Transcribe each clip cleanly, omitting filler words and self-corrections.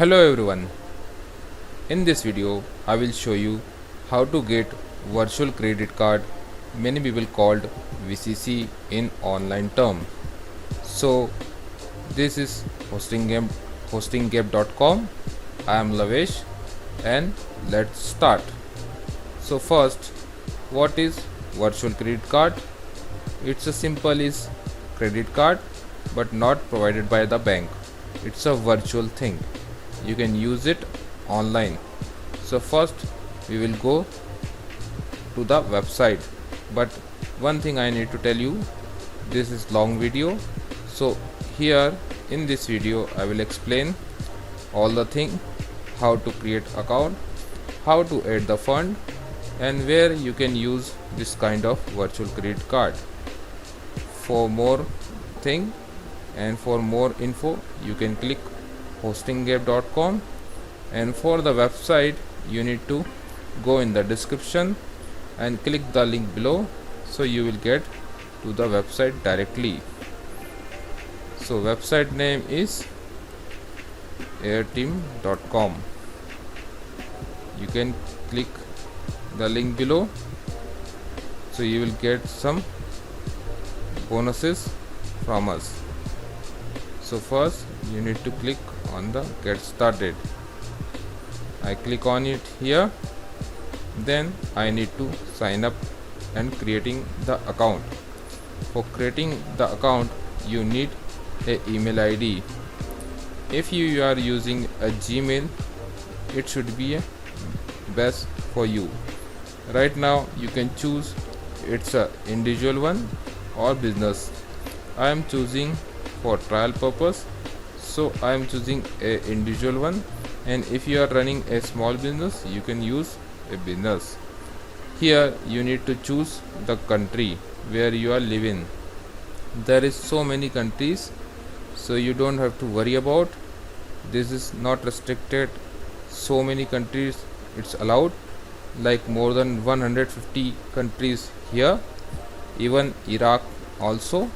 Hello everyone. In this video I will show you how to get virtual credit card, many people called VCC in online term. So this is hostinggap.com. I am Lavesh and let's start. So first, what is virtual credit card? It's a simple is credit card but not provided by the bank. It's a virtual thing. You can use it online. So first we will go to the website, but one thing I need to tell you, this is long video, so here in this video I will explain all the thing, how to create account, how to add the fund, and where you can use this kind of virtual credit card. For more thing and for more info you can click hostinggap.com, and for the website you need to go in the description and click the link below, so you will get to the website directly. So website name is 𝐅𝐨𝐥𝐥𝐨𝐰. You can click the link below, so you will get some bonuses from us. So first you need to click on the get started. I click on it here. Then I need to sign up and creating the account. For creating the account you need a email ID. If you are using a Gmail, it should be a best for you. Right now you can choose it's a individual one or business. I am choosing for trial purpose, so I am choosing a individual one, and if you are running a small business you can use a business. Here you need to choose the country where you are living. There is so many countries, so you don't have to worry about. This is not restricted. So many countries it's allowed, like more than 150 countries here, even Iraq also,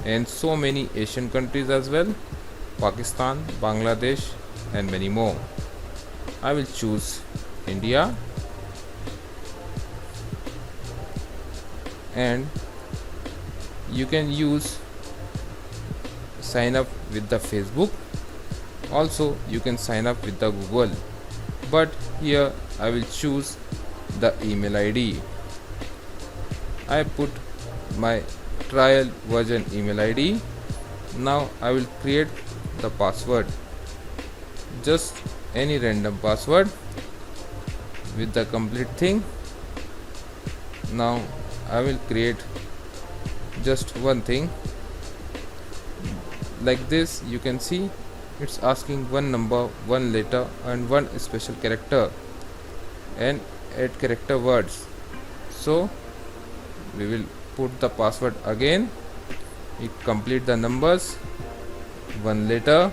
and so many Asian countries as well, Pakistan, Bangladesh and many more. I will choose India, and you can use sign up with the Facebook, also you can sign up with the Google, but here I will choose the email ID. I put my trial version email ID. Now I will create the password, just any random password with the complete thing. Now I will create just one thing like this. You can see it's asking one number, one letter and one special character and 8 character words. So we will put the password again. You complete the numbers, one letter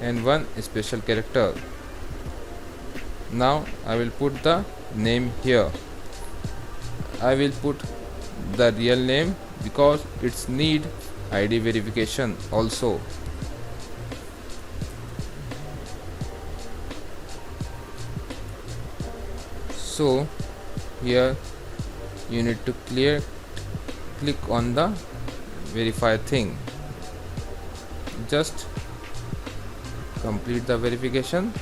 and one special character. Now I will put the name here. I will put the real name because it's need ID verification also. So here you need to click on the verify thing. Just complete the verification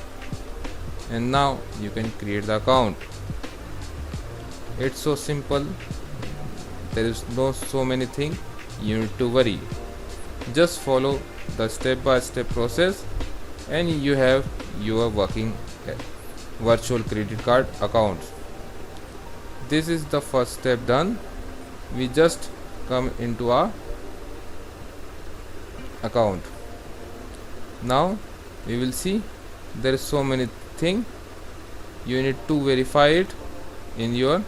and now you can create the account. It's so simple. There is no so many things you need to worry. Just follow the step-by-step process and you have your working virtual credit card account. This is the first step done. We just come into our account. Now we will see there is so many things. You need to verify it in your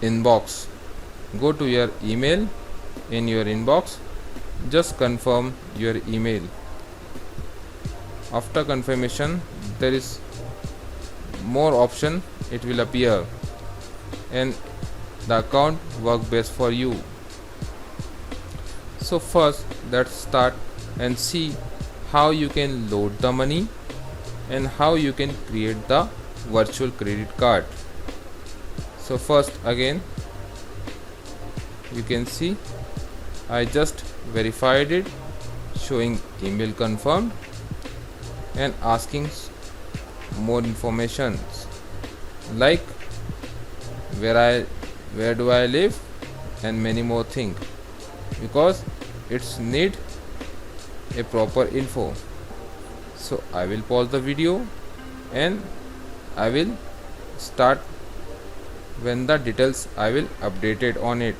inbox. Go to your email. In your inbox just confirm your email. After confirmation there is more option, it will appear and the account work best for you. So first let's start and see how you can load the money and how you can create the virtual credit card. So first again you can see I just verified it, showing email confirmed and asking more information like where do I live and many more things, because it's need a proper info. So I will pause the video and I will start when the details I will update it on it.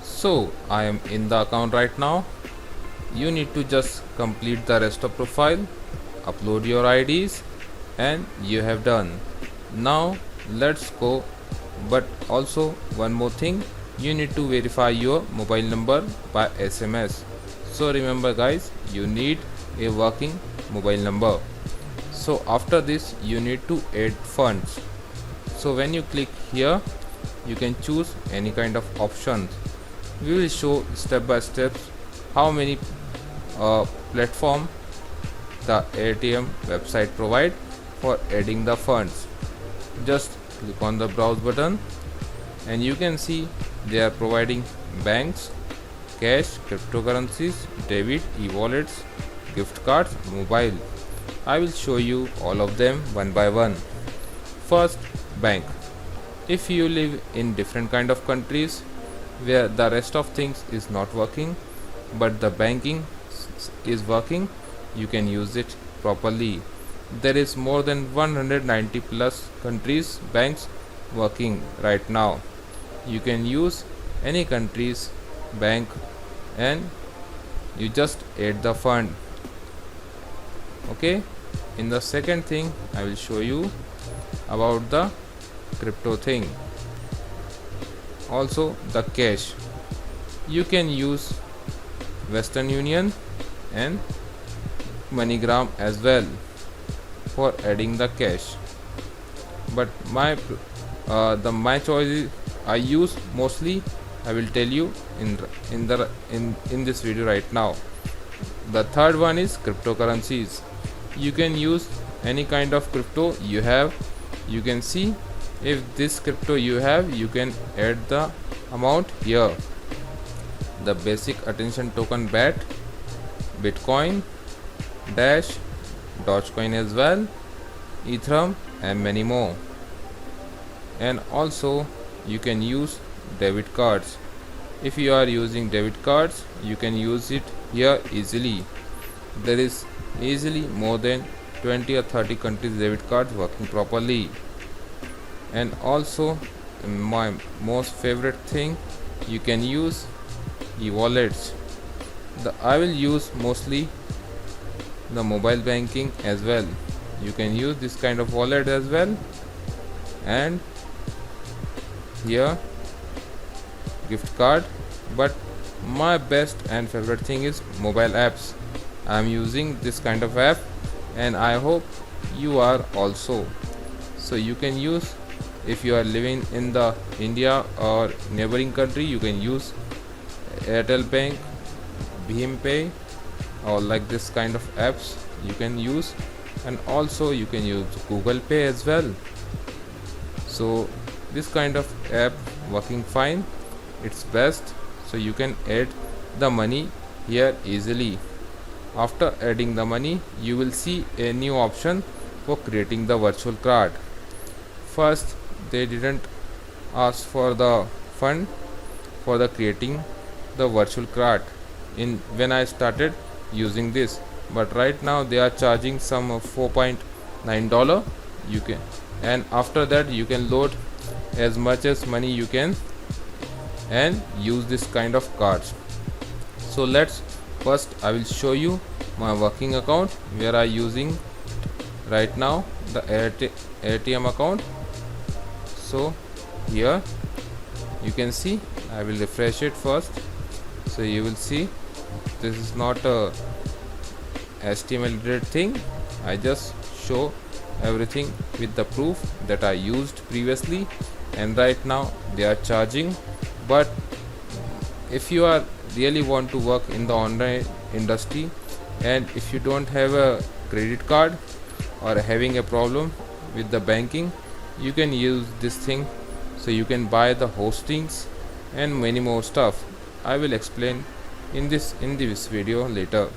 So I am in the account right now. You need to just complete the rest of profile, upload your IDs, and you have done. Now let's go. But also one more thing, you need to verify your mobile number by SMS. So remember guys, you need a working mobile number. So after this you need to add funds. So when you click here, you can choose any kind of options. We will show step by step how many platform the ATM website provide for adding the funds. Just click on the browse button and you can see they are providing banks, cash, cryptocurrencies, debit, e-wallets, gift cards, mobile. I will show you all of them one by one. First, bank. If you live in different kind of countries where the rest of things is not working but the banking is working, you can use it properly. There is more than 190 plus countries banks working right now. You can use any country's bank and you just add the fund. Okay, in the second thing I will show you about the crypto thing. Also the cash, you can use Western Union and MoneyGram as well for adding the cash, but my choice is I use mostly, I will tell you in this video right now. The third one is cryptocurrencies. You can use any kind of crypto you have. You can see if this crypto you have, you can add the amount here. The basic attention token BAT, Bitcoin, Dash, Dogecoin as well, Ethereum and many more. And also you can use debit cards. If you are using debit cards, you can use it here easily. There is easily more than 20 or 30 countries debit cards working properly. And also my most favorite thing, you can use e-wallets. I will use mostly the mobile banking as well. You can use this kind of wallet as well. And here gift card, but my best and favorite thing is mobile apps. I am using this kind of app and I hope you are also. So you can use, if you are living in the India or neighboring country, you can use Airtel Bank, Bhim Pay, or like this kind of apps you can use. And also you can use Google Pay as well. So this kind of app working fine, it's best. So you can add the money here easily. After adding the money, you will see a new option for creating the virtual card. First, they didn't ask for the fund for the creating the virtual card when I started using this, but right now they are charging some $4.9. You can, and after that you can load as much as money you can and use this kind of cards. So first I will show you my working account where I using right now the ATM account. So here you can see, I will refresh it first. So you will see this is not a HTML related thing. I just show everything with the proof that I used previously, and right now they are charging. But if you are really want to work in the online industry And if you don't have a credit card or having a problem with the banking, you can use this thing. So you can buy the hostings and many more stuff. I will explain in this video later.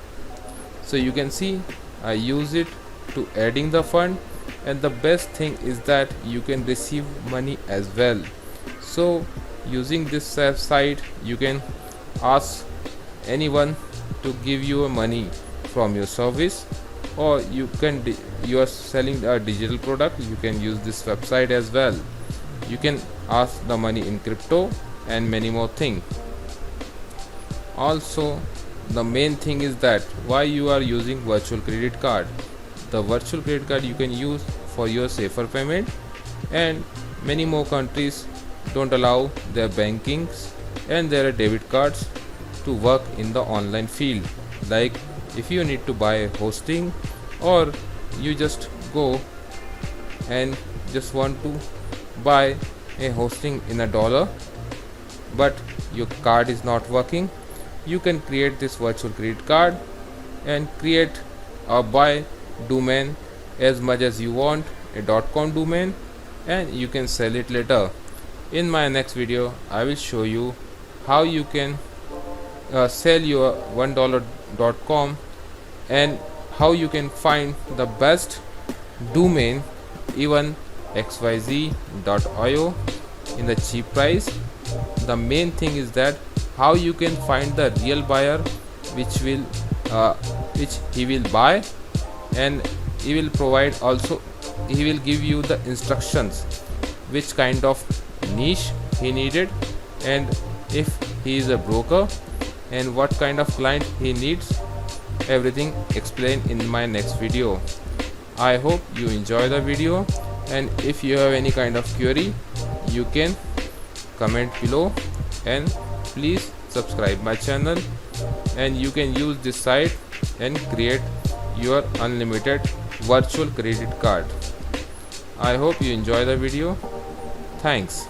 So you can see I use it to adding the fund, and the best thing is that you can receive money as well. So using this site, you can ask anyone to give you money from your service, or you are selling a digital product, you can use this website as well. You can ask the money in crypto and many more things. Also, the main thing is that why you are using virtual credit card. The virtual credit card you can use for your safer payment, and many more countries don't allow their bankings and their debit cards to work in the online field. Like if you need to buy a hosting, or you just go and just want to buy a hosting in $1, but your card is not working, you can create this virtual credit card and create or buy domain as much as you want, a .com domain, and you can sell it later. In my next video, I will show you how you can sell your $1.com and how you can find the best domain, even 𝐅𝐨𝐥𝐥𝐨.io, in the cheap price. The main thing is that how you can find the real buyer which he will buy, and he will provide also, he will give you the instructions which kind of niche he needed, and if he is a broker and what kind of client he needs. Everything explained in my next video. I hope you enjoy the video, and if you have any kind of query, you can comment below, and please subscribe my channel, and you can use this site and create your unlimited virtual credit card. I hope you enjoy the video. Thanks.